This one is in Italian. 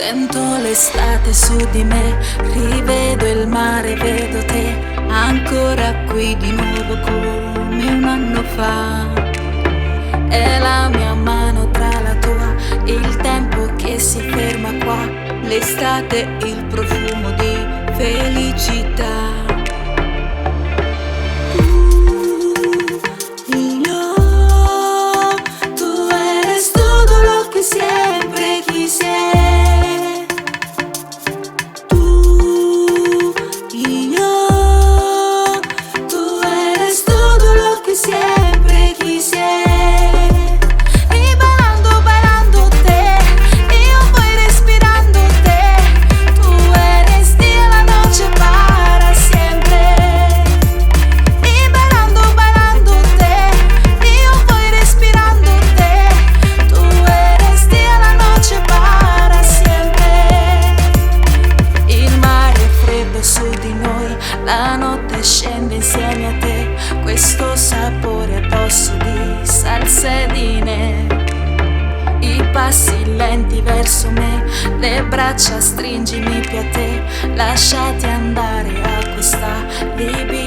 Sento l'estate su di me, rivedo il mare, vedo te, ancora qui di nuovo come un anno fa. È la mia mano tra la tua, il tempo che si ferma qua, l'estate, il profumo di felicità. Tú eres todo lo que siempre quise. Siempre quise. Y bailándote, y yo voy respirándote. Tú eres día, la noche para siempre. Y bailándote, y yo voy respirándote. Tú eres día, la noche para siempre. Il mare è freddo su di noi, la notte scende insieme a te. Questo sapore addosso di salsedine, i passi lenti verso me, le braccia stringimi più a te, lasciati andare a questa libera